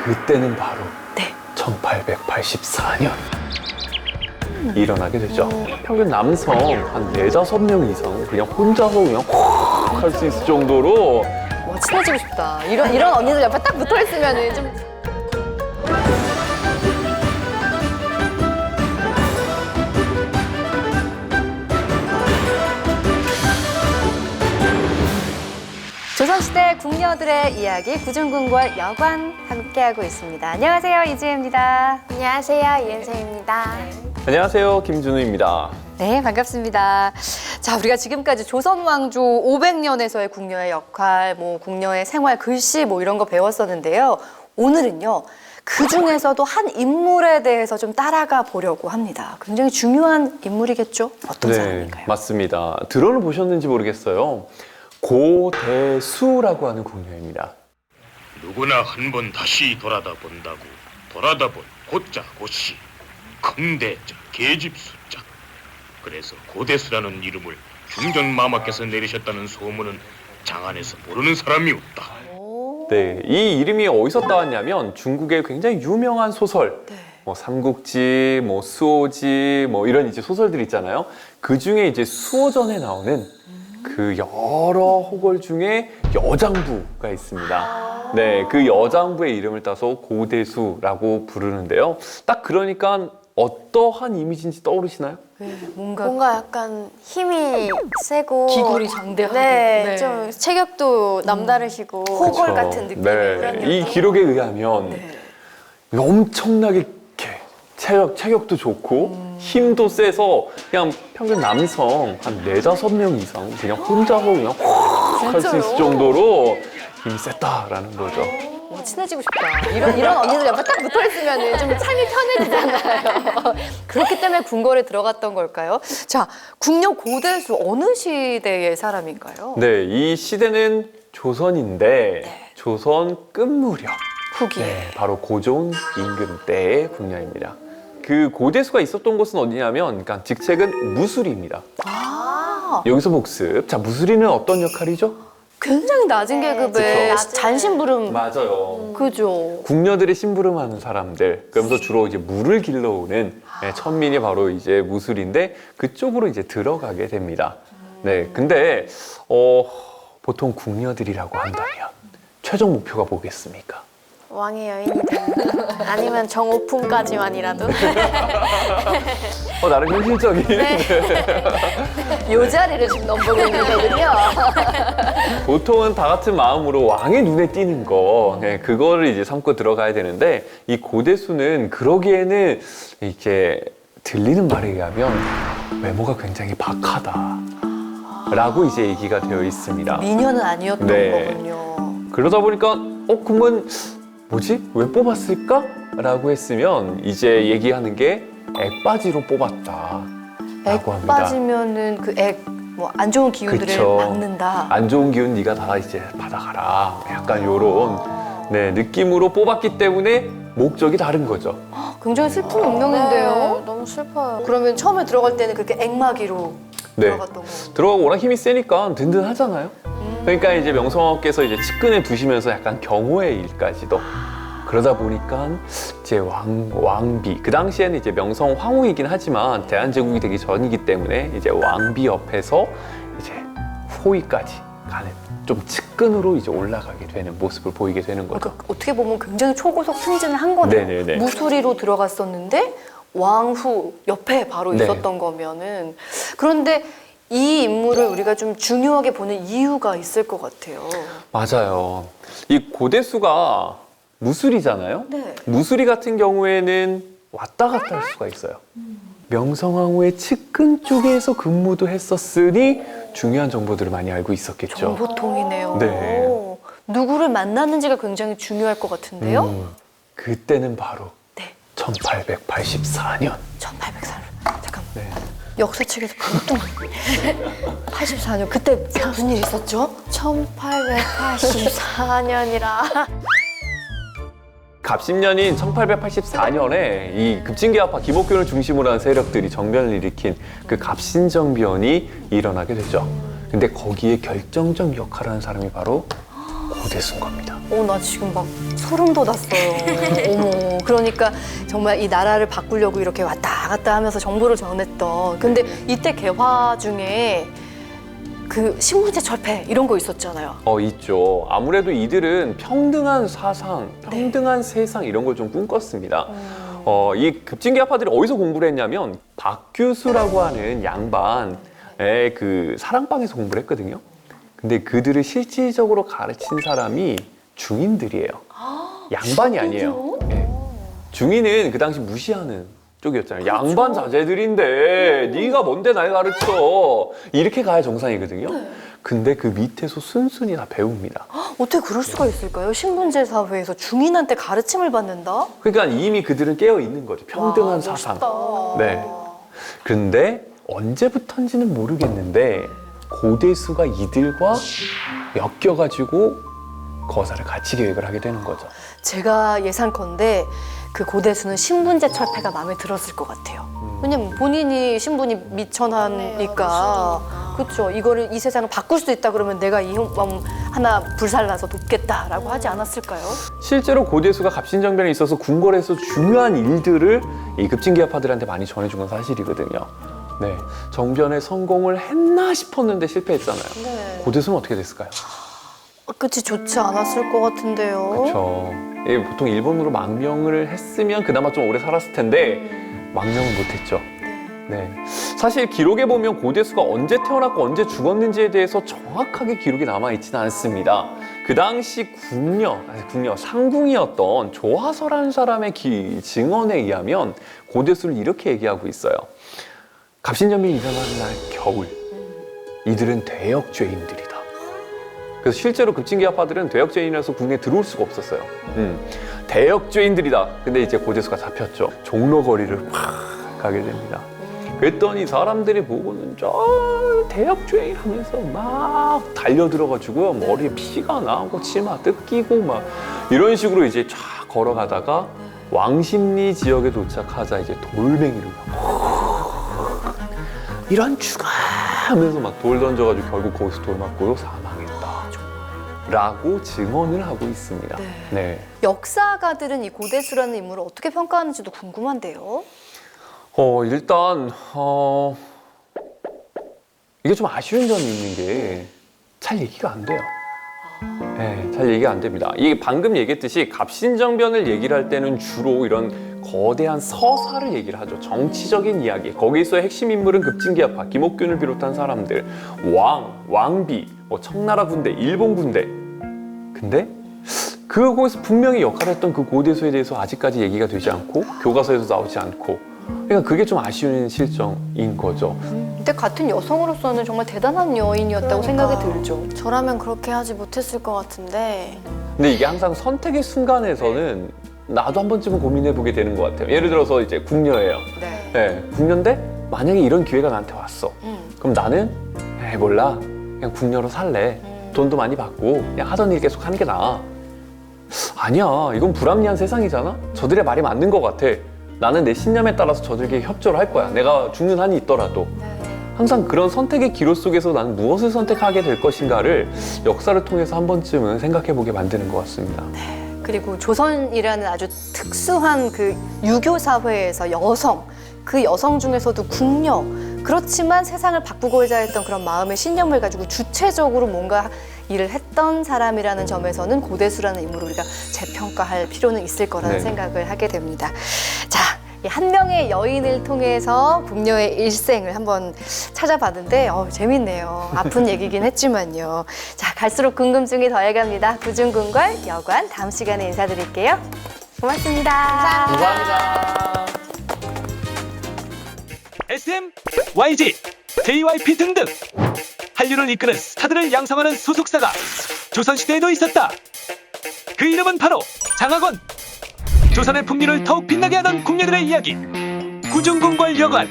그때는 바로 네. 1884년 일어나게 되죠. 평균 남성 한 4~5명 이상 그냥 혼자서 그냥 확 할 수 있을 정도로 와, 친해지고 싶다. 이런 언니들 옆에 딱 붙어 있으면은 좀. 조선시대 궁녀들의 이야기 구중궁궐 여관 함께하고 있습니다. 안녕하세요, 이지혜입니다. 안녕하세요, 이은세입니다. 안녕하세요, 김준우입니다. 네, 반갑습니다. 자, 우리가 지금까지 조선 왕조 500년에서의 궁녀의 역할, 뭐 궁녀의 생활, 글씨 뭐 이런 거 배웠었는데요. 오늘은요, 그 중에서도 한 인물에 대해서 좀 따라가 보려고 합니다. 굉장히 중요한 인물이겠죠? 어떤 사람인가요? 맞습니다. 들어는 보셨는지 모르겠어요. 고대수라고 하는 궁녀입니다. 누구나 한 번 다시 돌아다 본다고. 돌아다 본 고자 고씨, 큰대자 계집수자. 그래서 고대수라는 이름을 중전마마께서 내리셨다는 소문은 장안에서 모르는 사람이 없다. 네, 이 이름이 어디서 따왔냐면 중국의 굉장히 유명한 소설, 네. 뭐 삼국지, 뭐 수호지, 뭐 이런 이제 소설들 있잖아요. 그 중에 이제 수호전에 나오는 그 여러 호걸 중에 여장부가 있습니다. 네, 그 여장부의 이름을 따서 고대수라고 부르는데요. 딱 그러니까 어떠한 이미지인지 떠오르시나요? 네, 뭔가 뭔가 약간 힘이 세고 기골이 장대하고. 네, 네. 좀 체격도 남다르시고 호걸 그쵸. 같은 느낌의 네, 그런 이 느낌. 기록에 의하면 네. 엄청나게 이렇게 체격도 좋고 힘도 세서 그냥 평균 남성 한 4~5명 이상 그냥 혼자서 그냥 확 할 수 있을 진짜요? 정도로 힘이 셌다라는 거죠. 친해지고 싶다. 이런 언니들 옆에 딱 붙어 있으면 좀 삶이 편해지잖아요. 그렇기 때문에 궁궐에 들어갔던 걸까요? 자, 궁녀 고대수 어느 시대의 사람인가요? 네, 이 시대는 조선인데 조선 끝무렵. 후기에. 네, 바로 고종 임금 때의 궁녀입니다. 그 고대수가 있었던 곳은 어디냐면, 그러니까 직책은 무술입니다. 아, 여기서 복습. 자, 무술이는 어떤 역할이죠? 굉장히 낮은 네, 계급의 그쵸. 잔심부름. 맞아요. 그죠. 궁녀들의 심부름하는 사람들, 그러면서 주로 이제 물을 길러오는 천민이 바로 이제 무술인데 그쪽으로 이제 들어가게 됩니다. 네, 근데 보통 궁녀들이라고 한다면 최종 목표가 뭐겠습니까? 왕의 여인이 되는 아니면 정오품까지만이라도 나름 현실적인. 요 자리를 지금 넘보고 있는 거군요. 보통은 다 같은 마음으로 왕의 눈에 띄는 거, 그거를 이제 삼고 들어가야 되는데 이 고대수는 그러기에는 이렇게 들리는 말에 의하면 외모가 굉장히 박하다라고 이제 얘기가 되어 있습니다. 미녀는 아니었던 네. 거군요. 그러다 보니까 그러면 뭐지? 왜 뽑았을까? 라고 했으면 이제 얘기하는 게 액바지로 뽑았다라고 액 합니다. 빠지면은 그 액 뭐 안 좋은 기운들을 그쵸. 막는다. 안 좋은 기운 네가 다 이제 받아가라. 약간 요런 느낌으로 뽑았기 때문에 목적이 다른 거죠. 굉장히 슬픈 운명인데요. 네, 너무 슬퍼요. 그러면 처음에 들어갈 때는 그렇게 액마기로 네. 들어갔던 거고. 들어가고 워낙 힘이 세니까 든든하잖아요. 그러니까 이제 명성황후께서 이제 측근에 두시면서 약간 경호의 일까지도. 그러다 보니까 이제 왕비, 그 당시에는 이제 명성황후이긴 하지만 대한제국이 되기 전이기 때문에 이제 왕비 옆에서 이제 호위까지 가는 좀 측근으로 이제 올라가게 되는 모습을 보이게 되는 거죠. 그러니까 어떻게 보면 굉장히 초고속 승진을 한 거네요. 네네네. 무수리로 들어갔었는데 왕후 옆에 바로 네. 있었던 거면은. 그런데 이 인물을 우리가 좀 중요하게 보는 이유가 있을 것 같아요. 맞아요. 이 고대수가 무술이잖아요. 네. 무술이 같은 경우에는 왔다 갔다 할 수가 있어요. 명성황후의 측근 쪽에서 근무도 했었으니 중요한 정보들을 많이 알고 있었겠죠. 정보통이네요. 네. 오, 누구를 만났는지가 굉장히 중요할 것 같은데요. 그때는 바로 네. 1884년. 1804년. 잠깐만. 네. 역사책에서 보통 84년 그때 무슨 일 있었죠? 1884년이라 갑신년인 1884년에 이 급진계합파 기복균을 중심으로 한 세력들이 정변을 일으킨 그 갑신정변이 일어나게 되죠. 근데 거기에 결정적 역할을 한 사람이 바로 고대수인 겁니다. 나 지금 막 소름 돋았어요. 어머, 그러니까 정말 이 나라를 바꾸려고 이렇게 왔다 갔다 하면서 정보를 전했던. 근데 이때 개화 중에 그 신분제 철폐 이런 거 있었잖아요. 있죠. 아무래도 이들은 평등한 사상, 평등한 세상 이런 걸 좀 꿈꿨습니다. 이 급진개화파들이 어디서 공부를 했냐면 박규수라고 하는 양반의 그 사랑방에서 공부를 했거든요. 근데 그들을 실질적으로 가르친 사람이 중인들이에요. 양반이 아니에요. 예. 중인은 그 당시 무시하는 쪽이었잖아요. 양반 자제들인데 네가 뭔데 날 가르쳐. 이렇게 가야 정상이거든요. 근데 그 밑에서 순순히 다 배웁니다. 어떻게 그럴 수가 있을까요? 신분제 사회에서 중인한테 가르침을 받는다? 그러니까 이미 그들은 깨어 있는 거죠. 평등한 와, 사상. 멋있다. 네. 그런데 언제부터인지는 모르겠는데 고대수가 이들과 엮여가지고 거사를 같이 계획을 하게 되는 거죠. 제가 예상컨대 그 고대수는 신분제 철폐가 마음에 들었을 것 같아요. 왜냐면 본인이 신분이 미천하니까. 그렇죠. 이거를 이 세상을 바꿀 수 있다 그러면 내가 이 마음 하나 불살라서 돕겠다라고 하지 않았을까요? 실제로 고대수가 갑신정변에 있어서 궁궐에서 중요한 일들을 이 급진개화파들한테 많이 전해준 건 사실이거든요. 네, 정변에 성공을 했나 싶었는데 실패했잖아요. 네. 고대수는 어떻게 됐을까요? 끝이 좋지 않았을 것 같은데요. 그렇죠. 보통 일본으로 망명을 했으면 그나마 좀 오래 살았을 텐데 망명은 못했죠. 네. 사실 기록에 보면 고대수가 언제 태어났고 언제 죽었는지에 대해서 정확하게 기록이 남아있지는 않습니다. 그 당시 상궁이었던 조하서라는 사람의 증언에 의하면 고대수를 이렇게 얘기하고 있어요. 갑신정변이 일어나는 날 겨울, 이들은 대역죄인들이다. 그래서 실제로 급진개화파들은 대역죄인이라서 국내에 들어올 수가 없었어요. 대역죄인들이다. 근데 이제 고대수가 잡혔죠. 종로거리를 확 가게 됩니다. 그랬더니 사람들이 보고는 저 대역죄인 하면서 막 달려들어가지고요. 머리에 피가 나고 치마 뜯기고 막 이런 식으로 이제 쫙 걸어가다가 왕십리 지역에 도착하자 이제 돌멩이를 이런 죽어 하면서 막 돌 던져가지고 결국 거기서 돌 맞고 사망했다 라고 증언을 하고 있습니다. 네. 역사가들은 이 고대수라는 인물을 어떻게 평가하는지도 궁금한데요. 일단 이게 좀 아쉬운 점이 있는 게 잘 얘기가 안 돼요. 네, 잘 얘기가 안 됩니다. 이게 방금 얘기했듯이 갑신정변을 얘기를 할 때는 주로 이런 거대한 서사를 얘기를 하죠. 정치적인 이야기. 거기서의 핵심 인물은 급진개화파, 김옥균을 비롯한 사람들, 왕비, 청나라 군대, 일본 군대. 근데 그곳에서 분명히 역할을 했던 그 고대수에 대해서 아직까지 얘기가 되지 않고 교과서에서 나오지 않고 그러니까 그게 좀 아쉬운 실정인 거죠. 근데 같은 여성으로서는 정말 대단한 여인이었다고 생각이 들죠. 저라면 그렇게 하지 못했을 것 같은데. 근데 이게 항상 선택의 순간에서는 나도 한 번쯤은 고민해보게 되는 것 같아요. 예를 들어서 이제 궁녀예요. 네. 네, 궁녀인데 만약에 이런 기회가 나한테 왔어. 그럼 나는 몰라. 그냥 궁녀로 살래. 돈도 많이 받고 그냥 하던 일 계속 하는 게 나아. 아니야. 이건 불합리한 세상이잖아. 저들의 말이 맞는 것 같아. 나는 내 신념에 따라서 저들에게 협조를 할 거야. 내가 죽는 한이 있더라도. 항상 그런 선택의 기로 속에서 나는 무엇을 선택하게 될 것인가를 역사를 통해서 한 번쯤은 생각해보게 만드는 것 같습니다. 그리고 조선이라는 아주 특수한 그 유교 사회에서 그 여성 중에서도 궁녀, 그렇지만 세상을 바꾸고자 했던 그런 마음의 신념을 가지고 주체적으로 뭔가 일을 했던 사람이라는 점에서는 고대수라는 인물을 우리가 재평가할 필요는 있을 거라는 생각을 하게 됩니다. 자, 이 한 명의 여인을 통해서 궁녀의 일생을 한번 찾아봤는데 재밌네요. 아픈 얘기긴 했지만요. 자, 갈수록 궁금증이 더해갑니다. 구중궁궐 여관 다음 시간에 인사드릴게요. 고맙습니다. 감사합니다. SM, YG, JYP 등등 한류를 이끄는 스타들을 양성하는 소속사가 조선시대에도 있었다. 그 이름은 바로 장학원. 조선의 풍류를 더욱 빛나게 하던 궁녀들의 이야기 구중궁궐 여관.